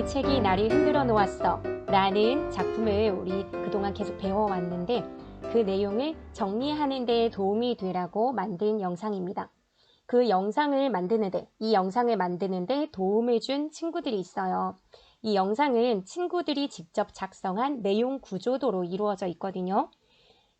그 책이 나를 흔들어 놓았어 라는 작품을 우리 그동안 계속 배워왔는데 그 내용을 정리하는 데 도움이 되라고 만든 영상입니다. 그 영상을 만드는데, 이 영상을 만드는데 도움을 준 친구들이 있어요. 이 영상은 친구들이 직접 작성한 내용 구조도로 이루어져 있거든요.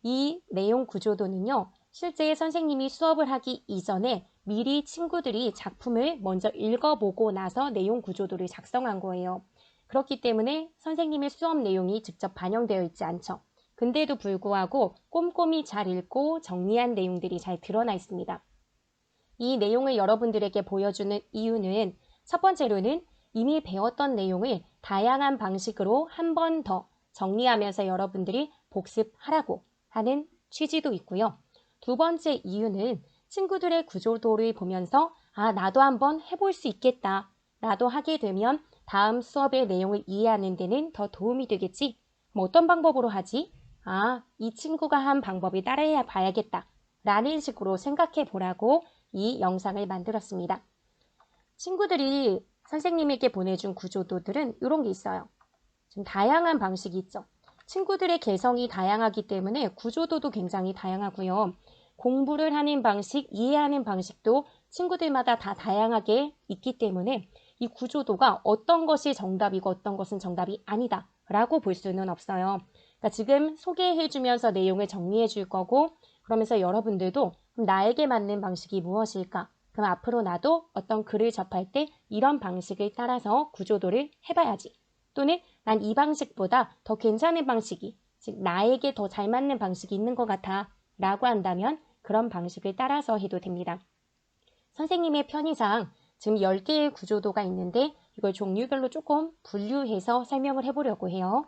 이 내용 구조도는요, 실제 선생님이 수업을 하기 이전에 미리 친구들이 작품을 먼저 읽어보고 나서 내용 구조도를 작성한 거예요. 그렇기 때문에 선생님의 수업 내용이 직접 반영되어 있지 않죠. 근데도 불구하고 꼼꼼히 잘 읽고 정리한 내용들이 잘 드러나 있습니다. 이 내용을 여러분들에게 보여주는 이유는 첫 번째로는 이미 배웠던 내용을 다양한 방식으로 한 번 더 정리하면서 여러분들이 복습하라고 하는 취지도 있고요. 두 번째 이유는 친구들의 구조도를 보면서 나도 한번 해볼 수 있겠다. 나도 하게 되면 다음 수업의 내용을 이해하는 데는 더 도움이 되겠지. 어떤 방법으로 하지? 이 친구가 한 방법을 따라해 봐야겠다. 라는 식으로 생각해 보라고 이 영상을 만들었습니다. 친구들이 선생님에게 보내준 구조도들은 이런 게 있어요. 지금 다양한 방식이 있죠. 친구들의 개성이 다양하기 때문에 구조도도 굉장히 다양하고요. 공부를 하는 방식, 이해하는 방식도 친구들마다 다 다양하게 있기 때문에 이 구조도가 어떤 것이 정답이고 어떤 것은 정답이 아니다 라고 볼 수는 없어요. 그러니까 지금 소개해주면서 내용을 정리해 줄 거고 그러면서 여러분들도 나에게 맞는 방식이 무엇일까? 그럼 앞으로 나도 어떤 글을 접할 때 이런 방식을 따라서 구조도를 해봐야지. 또는 난 이 방식보다 더 괜찮은 방식이, 즉 나에게 더 잘 맞는 방식이 있는 것 같아 라고 한다면 그런 방식을 따라서 해도 됩니다. 선생님의 편의상 지금 10개의 구조도가 있는데 이걸 종류별로 조금 분류해서 설명을 해보려고 해요.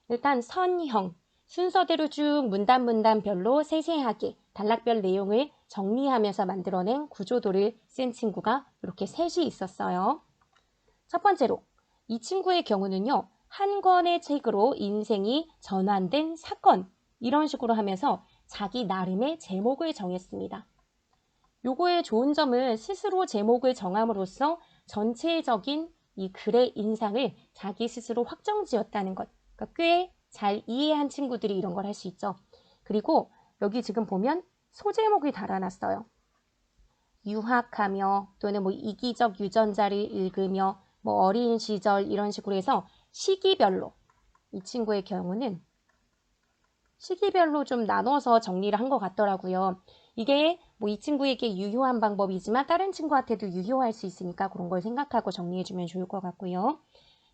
일단 선형, 순서대로 쭉 문단별로 세세하게 단락별 내용을 정리하면서 만들어낸 구조도를 쓴 친구가 이렇게 셋이 있었어요. 첫 번째로 이 친구의 경우는요. 한 권의 책으로 인생이 전환된 사건 이런 식으로 하면서 자기 나름의 제목을 정했습니다. 요거의 좋은 점은 스스로 제목을 정함으로써 전체적인 이 글의 인상을 자기 스스로 확정지었다는 것. 그러니까 꽤 잘 이해한 친구들이 이런 걸 할 수 있죠. 그리고 여기 지금 보면 소제목이 달아놨어요. 유학하며 또는 이기적 유전자를 읽으며 어린 시절 이런 식으로 해서 시기별로 이 친구의 경우는 시기별로 좀 나눠서 정리를 한 것 같더라고요. 이게 이 친구에게 유효한 방법이지만 다른 친구한테도 유효할 수 있으니까 그런 걸 생각하고 정리해주면 좋을 것 같고요.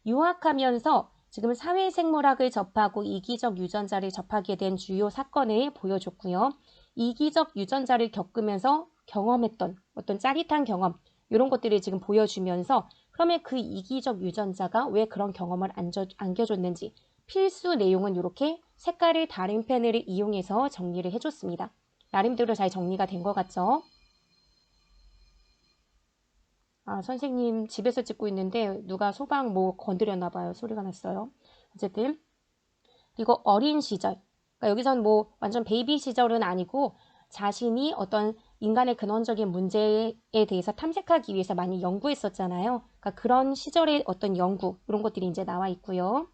유학하면서 지금 사회생물학을 접하고 이기적 유전자를 접하게 된 주요 사건을 보여줬고요. 이기적 유전자를 겪으면서 경험했던 어떤 짜릿한 경험 이런 것들을 지금 보여주면서 그러면 그 이기적 유전자가 왜 그런 경험을 안겨줬는지 필수 내용은 이렇게 색깔을 다른 펜을 이용해서 정리를 해줬습니다. 나름대로 잘 정리가 된 것 같죠? 선생님 집에서 찍고 있는데 누가 소방 건드렸나 봐요. 소리가 났어요. 어쨌든 그리고 어린 시절 그러니까 여기선 완전 베이비 시절은 아니고 자신이 어떤 인간의 근원적인 문제에 대해서 탐색하기 위해서 많이 연구했었잖아요. 그러니까 그런 시절의 어떤 연구 이런 것들이 이제 나와 있고요.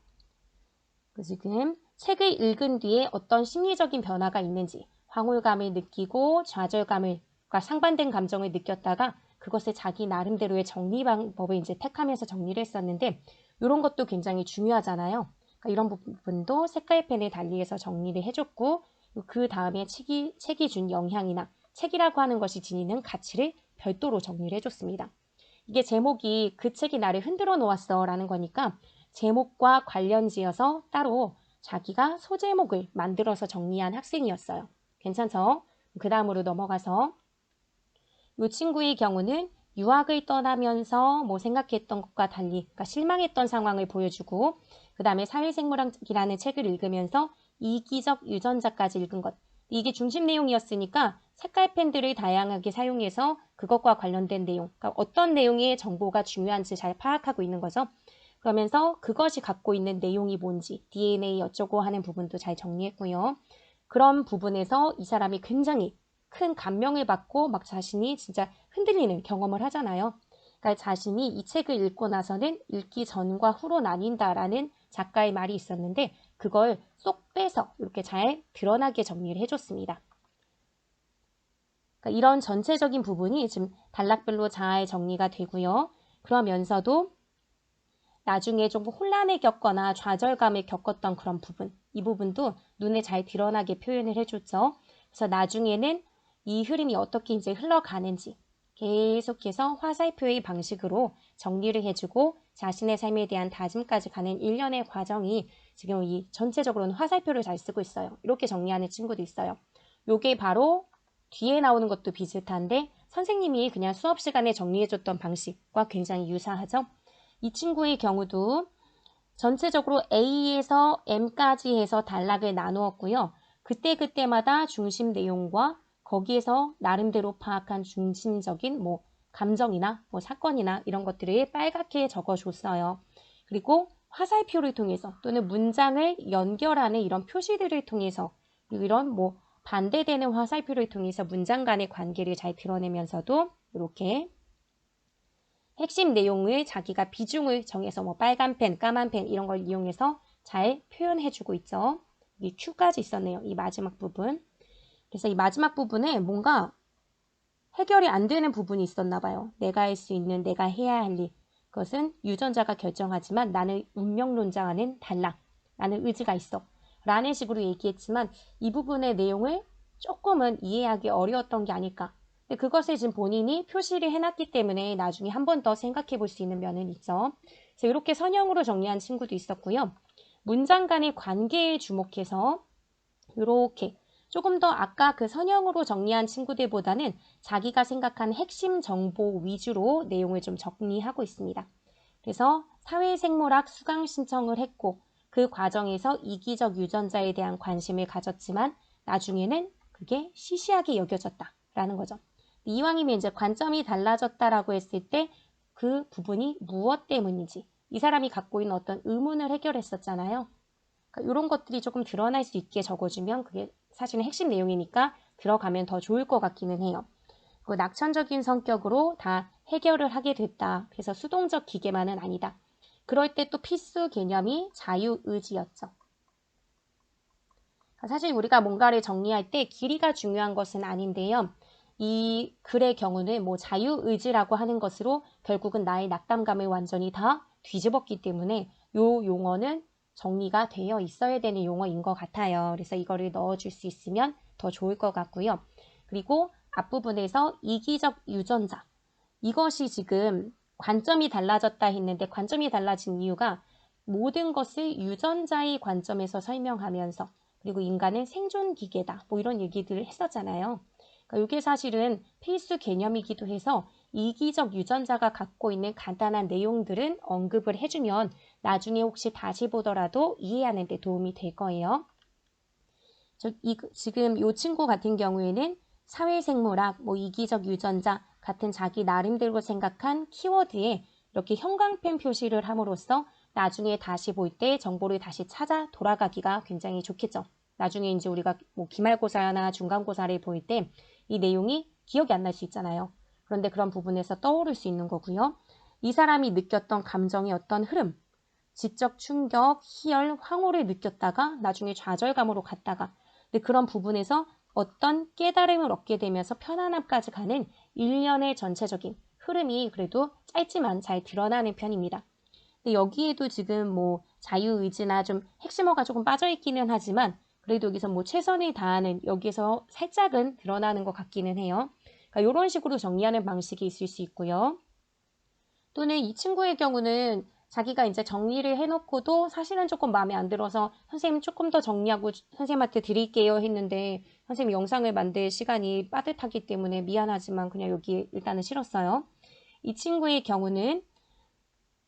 지금 책을 읽은 뒤에 어떤 심리적인 변화가 있는지 황홀감을 느끼고 좌절감과 상반된 감정을 느꼈다가 그것을 자기 나름대로의 정리 방법을 이제 택하면서 정리를 했었는데 이런 것도 굉장히 중요하잖아요. 그러니까 이런 부분도 색깔펜을 달리해서 정리를 해줬고 그 다음에 책이 준 영향이나 책이라고 하는 것이 지니는 가치를 별도로 정리를 해줬습니다. 이게 제목이 그 책이 나를 흔들어 놓았어 라는 거니까 제목과 관련지어서 따로 자기가 소제목을 만들어서 정리한 학생이었어요. 괜찮죠? 그 다음으로 넘어가서 이 친구의 경우는 유학을 떠나면서 생각했던 것과 달리 그러니까 실망했던 상황을 보여주고 그 다음에 사회생물학이라는 책을 읽으면서 이기적 유전자까지 읽은 것. 이게 중심 내용이었으니까 색깔펜들을 다양하게 사용해서 그것과 관련된 내용, 그러니까 어떤 내용의 정보가 중요한지 잘 파악하고 있는 거죠. 그러면서 그것이 갖고 있는 내용이 뭔지 DNA 어쩌고 하는 부분도 잘 정리했고요. 그런 부분에서 이 사람이 굉장히 큰 감명을 받고 막 자신이 진짜 흔들리는 경험을 하잖아요. 그러니까 자신이 이 책을 읽고 나서는 읽기 전과 후로 나뉜다라는 작가의 말이 있었는데 그걸 쏙 빼서 이렇게 잘 드러나게 정리를 해줬습니다. 그러니까 이런 전체적인 부분이 지금 단락별로 잘 정리가 되고요. 그러면서도 나중에 좀 혼란을 겪거나 좌절감을 겪었던 그런 부분, 이 부분도 눈에 잘 드러나게 표현을 해줬죠. 그래서 나중에는 이 흐름이 어떻게 이제 흘러가는지 계속해서 화살표의 방식으로 정리를 해주고 자신의 삶에 대한 다짐까지 가는 일련의 과정이 지금 이 전체적으로는 화살표를 잘 쓰고 있어요. 이렇게 정리하는 친구도 있어요. 요게 바로 뒤에 나오는 것도 비슷한데 선생님이 그냥 수업 시간에 정리해줬던 방식과 굉장히 유사하죠. 이 친구의 경우도 전체적으로 A에서 M까지 해서 단락을 나누었고요. 그때그때마다 중심 내용과 거기에서 나름대로 파악한 중심적인 감정이나 사건이나 이런 것들을 빨갛게 적어줬어요. 그리고 화살표를 통해서 또는 문장을 연결하는 이런 표시들을 통해서 그리고 이런 반대되는 화살표를 통해서 문장 간의 관계를 잘 드러내면서도 이렇게 핵심 내용을 자기가 비중을 정해서 빨간 펜, 까만 펜 이런 걸 이용해서 잘 표현해주고 있죠. 여기 Q까지 있었네요. 이 마지막 부분. 그래서 이 마지막 부분에 뭔가 해결이 안 되는 부분이 있었나 봐요. 내가 할 수 있는, 내가 해야 할 일. 그것은 유전자가 결정하지만 나는 운명론자와는 달라. 나는 의지가 있어. 라는 식으로 얘기했지만 이 부분의 내용을 조금은 이해하기 어려웠던 게 아닐까. 근데 그것을 지금 본인이 표시를 해놨기 때문에 나중에 한 번 더 생각해 볼 수 있는 면은 있죠. 그래서 이렇게 선형으로 정리한 친구도 있었고요. 문장 간의 관계에 주목해서 이렇게 조금 더 아까 그 선형으로 정리한 친구들보다는 자기가 생각한 핵심 정보 위주로 내용을 좀 정리하고 있습니다. 그래서 사회생물학 수강 신청을 했고 그 과정에서 이기적 유전자에 대한 관심을 가졌지만 나중에는 그게 시시하게 여겨졌다라는 거죠. 이왕이면 이제 관점이 달라졌다라고 했을 때 그 부분이 무엇 때문인지 이 사람이 갖고 있는 어떤 의문을 해결했었잖아요. 그러니까 이런 것들이 조금 드러날 수 있게 적어주면 그게 사실은 핵심 내용이니까 들어가면 더 좋을 것 같기는 해요. 그 낙천적인 성격으로 다 해결을 하게 됐다. 그래서 수동적 기계만은 아니다. 그럴 때 또 필수 개념이 자유의지였죠. 사실 우리가 뭔가를 정리할 때 길이가 중요한 것은 아닌데요. 이 글의 경우는 자유의지라고 하는 것으로 결국은 나의 낙담감을 완전히 다 뒤집었기 때문에 이 용어는 정리가 되어 있어야 되는 용어인 것 같아요. 그래서 이거를 넣어줄 수 있으면 더 좋을 것 같고요. 그리고 앞부분에서 이기적 유전자. 이것이 지금 관점이 달라졌다 했는데 관점이 달라진 이유가 모든 것을 유전자의 관점에서 설명하면서 그리고 인간은 생존 기계다. 이런 얘기들을 했었잖아요. 그러니까 이게 사실은 필수 개념이기도 해서 이기적 유전자가 갖고 있는 간단한 내용들은 언급을 해주면 나중에 혹시 다시 보더라도 이해하는 데 도움이 될 거예요. 지금 이 친구 같은 경우에는 사회생물학, 이기적 유전자 같은 자기 나름대로 생각한 키워드에 이렇게 형광펜 표시를 함으로써 나중에 다시 볼 때 정보를 다시 찾아 돌아가기가 굉장히 좋겠죠. 나중에 이제 우리가 기말고사나 중간고사를 볼 때 이 내용이 기억이 안 날 수 있잖아요. 그런데 그런 부분에서 떠오를 수 있는 거고요. 이 사람이 느꼈던 감정의 어떤 흐름, 지적 충격, 희열, 황홀을 느꼈다가 나중에 좌절감으로 갔다가 근데 그런 부분에서 어떤 깨달음을 얻게 되면서 편안함까지 가는 일련의 전체적인 흐름이 그래도 짧지만 잘 드러나는 편입니다. 근데 여기에도 지금 자유의지나 좀 핵심어가 조금 빠져있기는 하지만 그래도 여기서 최선을 다하는 여기서 살짝은 드러나는 것 같기는 해요. 그러니까 이런 식으로 정리하는 방식이 있을 수 있고요. 또는 이 친구의 경우는 자기가 이제 정리를 해놓고도 사실은 조금 마음에 안 들어서 선생님 조금 더 정리하고 선생님한테 드릴게요 했는데 선생님 영상을 만들 시간이 빠듯하기 때문에 미안하지만 그냥 여기 일단은 실었어요. 이 친구의 경우는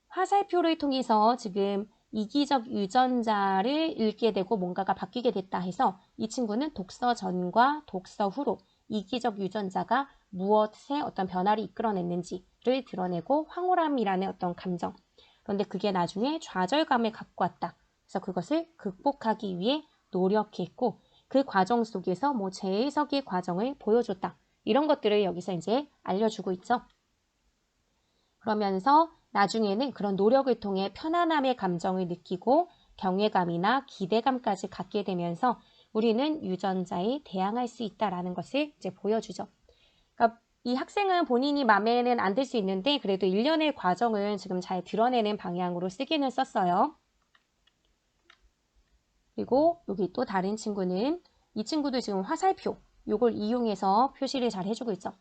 화살표를 통해서 지금 이기적 유전자를 읽게 되고 뭔가가 바뀌게 됐다 해서 이 친구는 독서 전과 독서 후로 이기적 유전자가 무엇에 어떤 변화를 이끌어냈는지를 드러내고 황홀함이라는 어떤 감정. 그런데 그게 나중에 좌절감을 갖고 왔다. 그래서 그것을 극복하기 위해 노력했고 그 과정 속에서 재해석의 과정을 보여줬다. 이런 것들을 여기서 이제 알려주고 있죠. 그러면서 나중에는 그런 노력을 통해 편안함의 감정을 느끼고 경외감이나 기대감까지 갖게 되면서 우리는 유전자에 대항할 수 있다라는 것을 이제 보여주죠. 그러니까 이 학생은 본인이 마음에는 안 들 수 있는데 그래도 일련의 과정을 지금 잘 드러내는 방향으로 쓰기는 썼어요. 그리고 여기 또 다른 친구는 이 친구도 지금 화살표 요걸 이용해서 표시를 잘 해주고 있죠.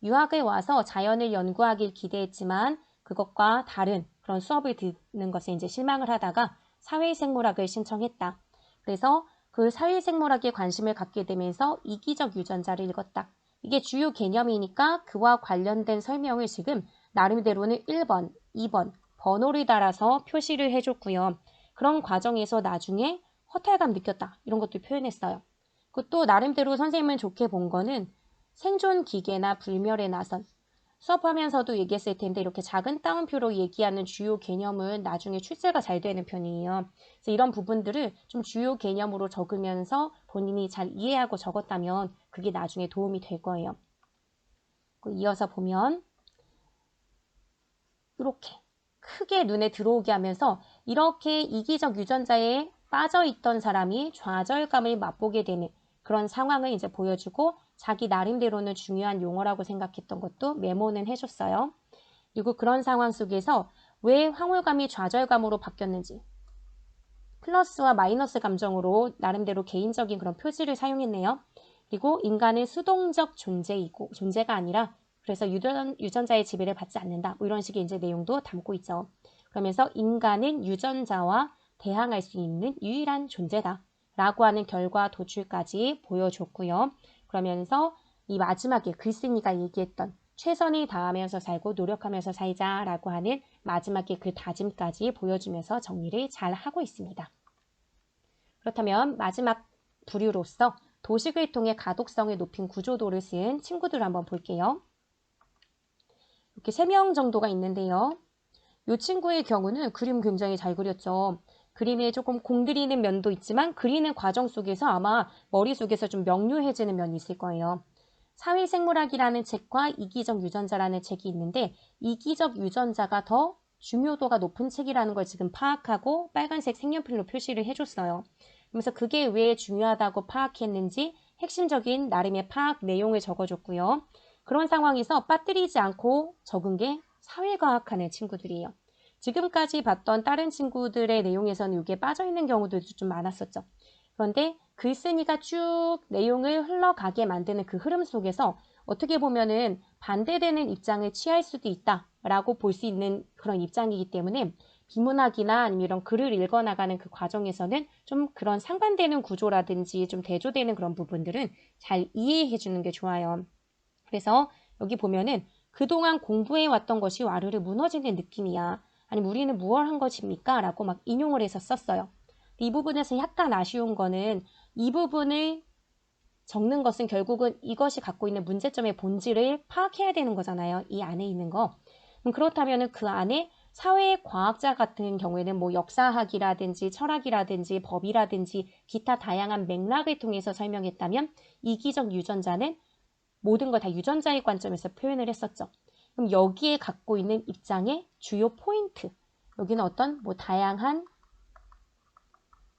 유학을 와서 자연을 연구하길 기대했지만 그것과 다른 그런 수업을 듣는 것에 이제 실망을 하다가 사회생물학을 신청했다. 그래서 그 사회생물학에 관심을 갖게 되면서 이기적 유전자를 읽었다. 이게 주요 개념이니까 그와 관련된 설명을 지금 나름대로는 1번, 2번 번호를 따라서 표시를 해줬고요. 그런 과정에서 나중에 허탈감 느꼈다. 이런 것도 표현했어요. 그것도 나름대로 선생님은 좋게 본 거는 생존 기계나 불멸의 나선. 수업하면서도 얘기했을 텐데 이렇게 작은 따옴표로 얘기하는 주요 개념은 나중에 출제가 잘 되는 편이에요. 그래서 이런 부분들을 좀 주요 개념으로 적으면서 본인이 잘 이해하고 적었다면 그게 나중에 도움이 될 거예요. 이어서 보면 이렇게 크게 눈에 들어오게 하면서 이렇게 이기적 유전자에 빠져있던 사람이 좌절감을 맛보게 되는 그런 상황을 이제 보여주고 자기 나름대로는 중요한 용어라고 생각했던 것도 메모는 해줬어요. 그리고 그런 상황 속에서 왜 황홀감이 좌절감으로 바뀌었는지 플러스와 마이너스 감정으로 나름대로 개인적인 그런 표지를 사용했네요. 그리고 인간은 수동적 존재가 아니라 그래서 유전자의 지배를 받지 않는다. 뭐 이런 식의 이제 내용도 담고 있죠. 그러면서 인간은 유전자와 대항할 수 있는 유일한 존재다. 라고 하는 결과 도출까지 보여줬고요. 그러면서 이 마지막에 글쓴이가 얘기했던 최선을 다하면서 살고 노력하면서 살자라고 하는 마지막에 그 다짐까지 보여주면서 정리를 잘 하고 있습니다. 그렇다면 마지막 부류로서 도식을 통해 가독성을 높인 구조도를 쓴 친구들을 한번 볼게요. 이렇게 3명 정도가 있는데요. 이 친구의 경우는 그림 굉장히 잘 그렸죠. 그림에 조금 공들이는 면도 있지만 그리는 과정 속에서 아마 머릿속에서 좀 명료해지는 면이 있을 거예요. 사회생물학이라는 책과 이기적 유전자라는 책이 있는데 이기적 유전자가 더 중요도가 높은 책이라는 걸 지금 파악하고 빨간색 색연필로 표시를 해줬어요. 그래서 그게 왜 중요하다고 파악했는지 핵심적인 나름의 파악 내용을 적어줬고요. 그런 상황에서 빠뜨리지 않고 적은 게 사회과학하는 친구들이에요. 지금까지 봤던 다른 친구들의 내용에서는 이게 빠져있는 경우도 좀 많았었죠. 그런데 글쓴이가 쭉 내용을 흘러가게 만드는 그 흐름 속에서 어떻게 보면은 반대되는 입장을 취할 수도 있다라고 볼 수 있는 그런 입장이기 때문에 비문학이나 아니면 이런 글을 읽어나가는 그 과정에서는 좀 그런 상반되는 구조라든지 좀 대조되는 그런 부분들은 잘 이해해 주는 게 좋아요. 그래서 여기 보면은 그동안 공부해왔던 것이 와르르 무너지는 느낌이야. 아니면 우리는 무얼 한 것입니까? 라고 막 인용을 해서 썼어요. 이 부분에서 약간 아쉬운 거는 이 부분을 적는 것은 결국은 이것이 갖고 있는 문제점의 본질을 파악해야 되는 거잖아요. 이 안에 있는 거. 그렇다면 그 안에 사회과학자 같은 경우에는 뭐 역사학이라든지 철학이라든지 법이라든지 기타 다양한 맥락을 통해서 설명했다면 이기적 유전자는 모든 걸 다 유전자의 관점에서 표현을 했었죠. 그럼 여기에 갖고 있는 입장의 주요 포인트, 여기는 어떤 뭐 다양한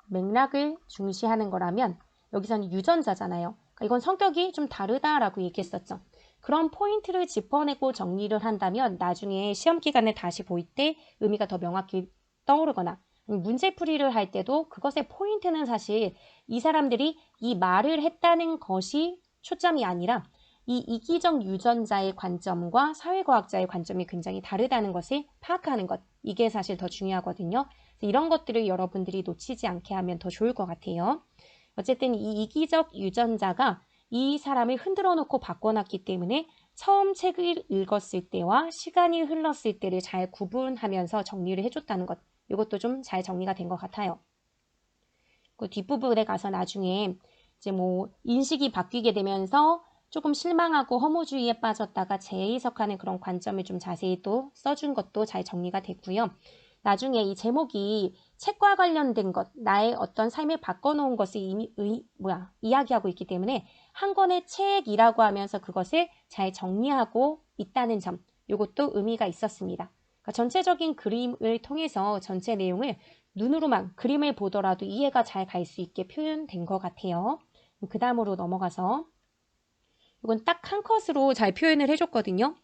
맥락을 중시하는 거라면 여기서는 유전자잖아요. 그러니까 이건 성격이 좀 다르다라고 얘기했었죠. 그런 포인트를 짚어내고 정리를 한다면 나중에 시험 기간에 다시 보일 때 의미가 더 명확히 떠오르거나 문제풀이를 할 때도 그것의 포인트는 사실 이 사람들이 이 말을 했다는 것이 초점이 아니라 이 이기적 유전자의 관점과 사회과학자의 관점이 굉장히 다르다는 것을 파악하는 것. 이게 사실 더 중요하거든요. 이런 것들을 여러분들이 놓치지 않게 하면 더 좋을 것 같아요. 어쨌든 이 이기적 유전자가 이 사람을 흔들어 놓고 바꿔놨기 때문에 처음 책을 읽었을 때와 시간이 흘렀을 때를 잘 구분하면서 정리를 해줬다는 것. 이것도 좀 잘 정리가 된 것 같아요. 그 뒷부분에 가서 나중에 이제 뭐 인식이 바뀌게 되면서 조금 실망하고 허무주의에 빠졌다가 재해석하는 그런 관점을 좀 자세히 또 써준 것도 잘 정리가 됐고요. 나중에 이 제목이 책과 관련된 것, 나의 어떤 삶을 바꿔놓은 것을 이야기하고 있기 때문에 한 권의 책이라고 하면서 그것을 잘 정리하고 있다는 점, 이것도 의미가 있었습니다. 그러니까 전체적인 그림을 통해서 전체 내용을 눈으로만 그림을 보더라도 이해가 잘 갈 수 있게 표현된 것 같아요. 그 다음으로 넘어가서 이건 딱 한 컷으로 잘 표현을 해줬거든요.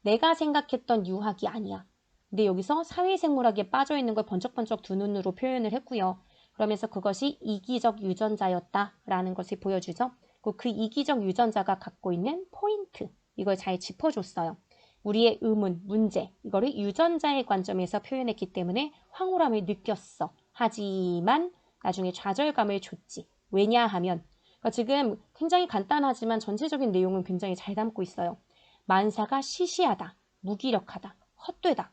내가 생각했던 유학이 아니야. 근데 여기서 사회생물학에 빠져있는 걸 번쩍번쩍 두 눈으로 표현을 했고요. 그러면서 그것이 이기적 유전자였다라는 것을 보여주죠. 그 이기적 유전자가 갖고 있는 포인트, 이걸 잘 짚어줬어요. 우리의 의문, 문제, 이거를 유전자의 관점에서 표현했기 때문에 황홀함을 느꼈어. 하지만 나중에 좌절감을 줬지. 왜냐하면 그러니까 지금 굉장히 간단하지만 전체적인 내용은 굉장히 잘 담고 있어요. 만사가 시시하다, 무기력하다, 헛되다.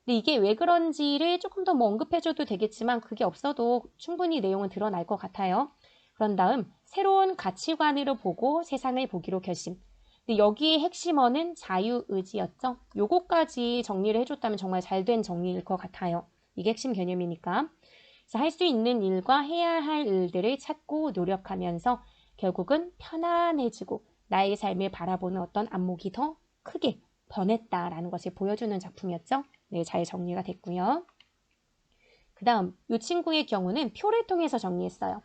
근데 이게 왜 그런지를 조금 더 뭐 언급해줘도 되겠지만 그게 없어도 충분히 내용은 드러날 것 같아요. 그런 다음 새로운 가치관으로 보고 세상을 보기로 결심. 근데 여기의 핵심어는 자유의지였죠. 요거까지 정리를 해줬다면 정말 잘된 정리일 것 같아요. 이게 핵심 개념이니까. 할 수 있는 일과 해야 할 일들을 찾고 노력하면서 결국은 편안해지고 나의 삶을 바라보는 어떤 안목이 더 크게 변했다라는 것을 보여주는 작품이었죠. 네, 잘 정리가 됐고요. 그 다음 이 친구의 경우는 표를 통해서 정리했어요.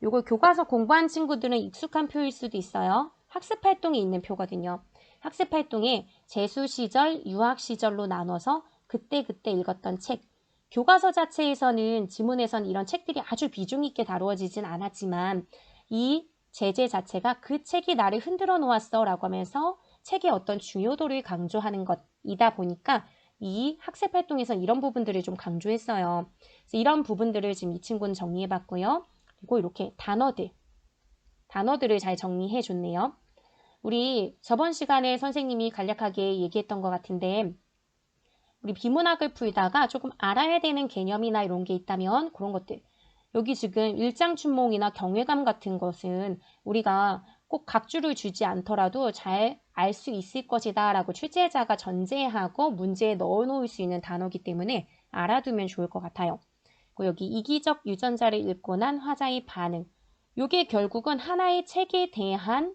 요거 교과서 공부한 친구들은 익숙한 표일 수도 있어요. 학습활동에 있는 표거든요. 학습활동에 재수 시절, 유학 시절로 나눠서 그때그때 읽었던 책. 교과서 자체에서는 지문에서는 이런 책들이 아주 비중 있게 다루어지진 않았지만 이 제재 자체가 그 책이 나를 흔들어 놓았어 라고 하면서 책의 어떤 중요도를 강조하는 것이다 보니까 이 학습활동에서 이런 부분들을 좀 강조했어요. 그래서 이런 부분들을 지금 이 친구는 정리해봤고요. 그리고 이렇게 단어들을 잘 정리해 줬네요. 우리 저번 시간에 선생님이 간략하게 얘기했던 것 같은데 우리 비문학을 풀다가 조금 알아야 되는 개념이나 이런 게 있다면 그런 것들. 여기 지금 일장춘몽이나 경외감 같은 것은 우리가 꼭 각주를 주지 않더라도 잘 알 수 있을 것이다 라고 출제자가 전제하고 문제에 넣어놓을 수 있는 단어이기 때문에 알아두면 좋을 것 같아요. 여기 이기적 유전자를 읽고 난 화자의 반응. 이게 결국은 하나의 책에 대한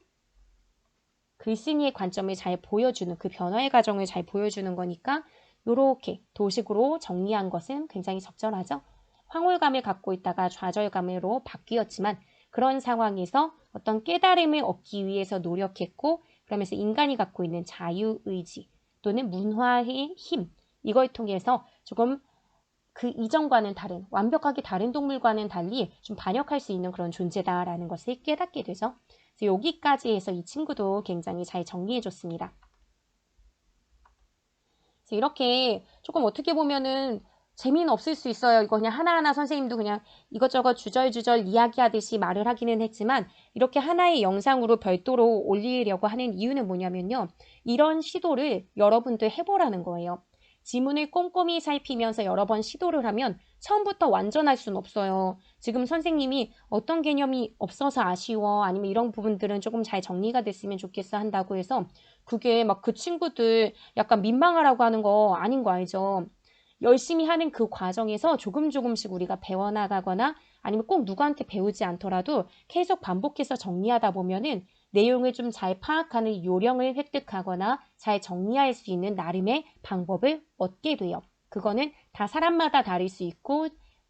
글쓴이의 관점을 잘 보여주는 그 변화의 과정을 잘 보여주는 거니까 이렇게 도식으로 정리한 것은 굉장히 적절하죠. 황홀감을 갖고 있다가 좌절감으로 바뀌었지만 그런 상황에서 어떤 깨달음을 얻기 위해서 노력했고 그러면서 인간이 갖고 있는 자유의지 또는 문화의 힘 이걸 통해서 조금 그 이전과는 다른 완벽하게 다른 동물과는 달리 좀 반역할 수 있는 그런 존재다라는 것을 깨닫게 되죠. 그래서 여기까지 해서 이 친구도 굉장히 잘 정리해줬습니다. 그래서 이렇게 조금 어떻게 보면은 재미는 없을 수 있어요. 이거 그냥 하나하나 선생님도 그냥 이것저것 주절주절 이야기하듯이 말을 하기는 했지만 이렇게 하나의 영상으로 별도로 올리려고 하는 이유는 뭐냐면요. 이런 시도를 여러분도 해보라는 거예요. 지문을 꼼꼼히 살피면서 여러 번 시도를 하면 처음부터 완전할 수는 없어요. 지금 선생님이 어떤 개념이 없어서 아쉬워 아니면 이런 부분들은 조금 잘 정리가 됐으면 좋겠어 한다고 해서 그게 막 그 친구들 약간 민망하라고 하는 거 아닌 거 알죠? 열심히 하는 그 과정에서 조금씩 우리가 배워나가거나 아니면 꼭 누구한테 배우지 않더라도 계속 반복해서 정리하다 보면은 내용을 좀 잘 파악하는 요령을 획득하거나 잘 정리할 수 있는 나름의 방법을 얻게 돼요. 그거는 다 사람마다 다를 수 있고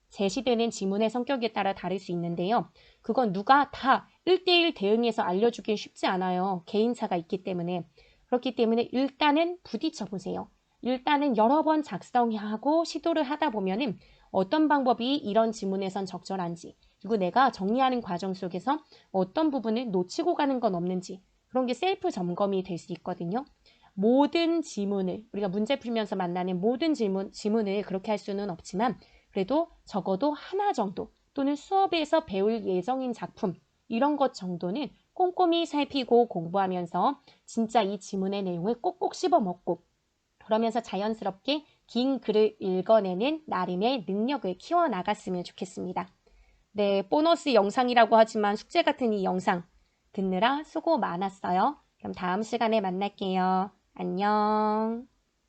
제시되는 지문의 성격에 따라 다를 수 있는데요. 그건 누가 다 1대1 대응해서 알려주긴 쉽지 않아요. 개인차가 있기 때문에. 그렇기 때문에 일단은 부딪혀 보세요. 일단은 여러 번 작성하고 시도를 하다 보면은 어떤 방법이 이런 지문에선 적절한지 그리고 내가 정리하는 과정 속에서 어떤 부분을 놓치고 가는 건 없는지 그런 게 셀프 점검이 될 수 있거든요. 모든 지문을 우리가 문제 풀면서 만나는 모든 지문을 그렇게 할 수는 없지만 그래도 적어도 하나 정도 또는 수업에서 배울 예정인 작품 이런 것 정도는 꼼꼼히 살피고 공부하면서 진짜 이 지문의 내용을 꼭꼭 씹어먹고 그러면서 자연스럽게 긴 글을 읽어내는 나름의 능력을 키워나갔으면 좋겠습니다. 네, 보너스 영상이라고 하지만 숙제 같은 이 영상 듣느라 수고 많았어요. 그럼 다음 시간에 만날게요. 안녕.